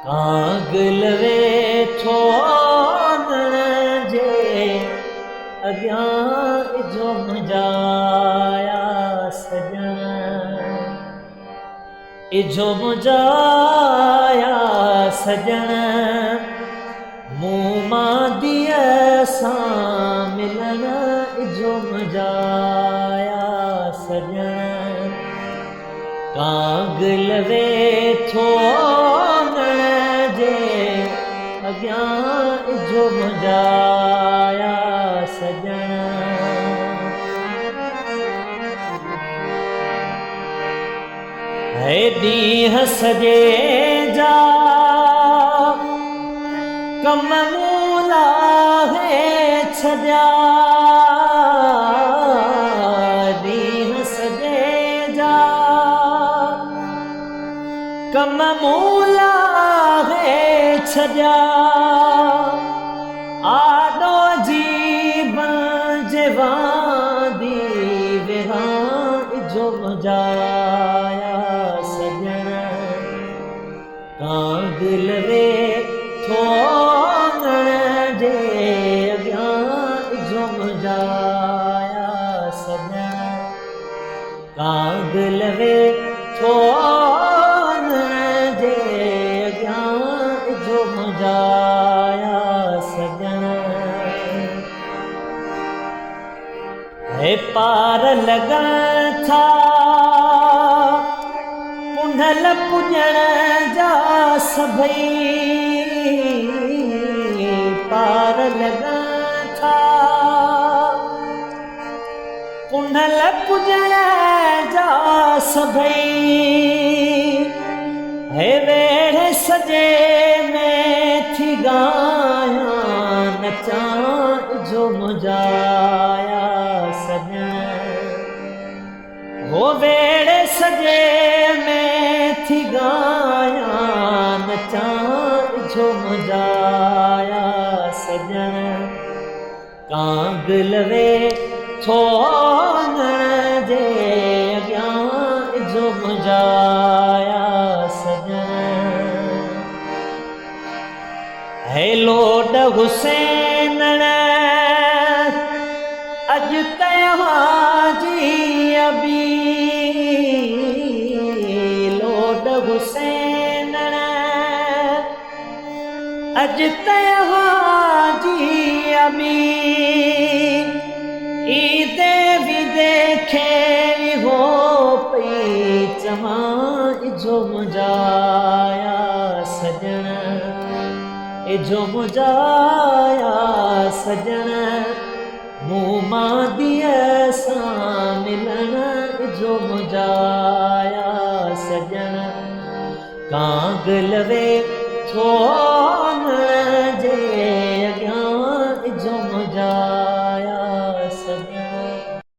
कागल वेठो आंगण जे अॻियां जो मुंहिंजा सॼण इजो मुंहिंजा सॼण मूं मां धीअ सां मिलण इजो मुंहिंजा सॼण कागल वेठो आंगण जे अॻियां इजो मुंहिंजा सॼण है ॾींहं सॼे जा कम मूं लाहे छॾिया ॾींहं सॼे जा कम मूं लाहे छॾिया आॾो जीवन जे वांदी विहां इजो मुंहिंजा सॼण कागल वेठो आंगण जे अॻियां इजो मुंहिंजा सॼण कागल वेठो आंगण जे अॻियां इजो मुंहिंजा सॼण हे पार लॻण था पुंढल पुॼण जा सभई पार लॻण था पुंढल पुॼण जा सभई हे वेड़े सॼे में थी गायां नचां इजो मुंहिंजा सॼण हो वेड़े सॼे में थी गायां नचां इजो मुंहिंजा सॼण कागल वेठो आंगण जे अॻियां इजो मुंहिंजा सॼण हे लोड हुसैन अॼु तव्हांजी अबी लोड हुसैन अॼु तव्हांजी अबी ईदे विदे खे हो पई चवां इजो मुंहिंजा सॼण इजो मुंहिंजा सॼण मूं मां धीअ सां मिलण इजो मुंहिंजा सॼण कागल वेठो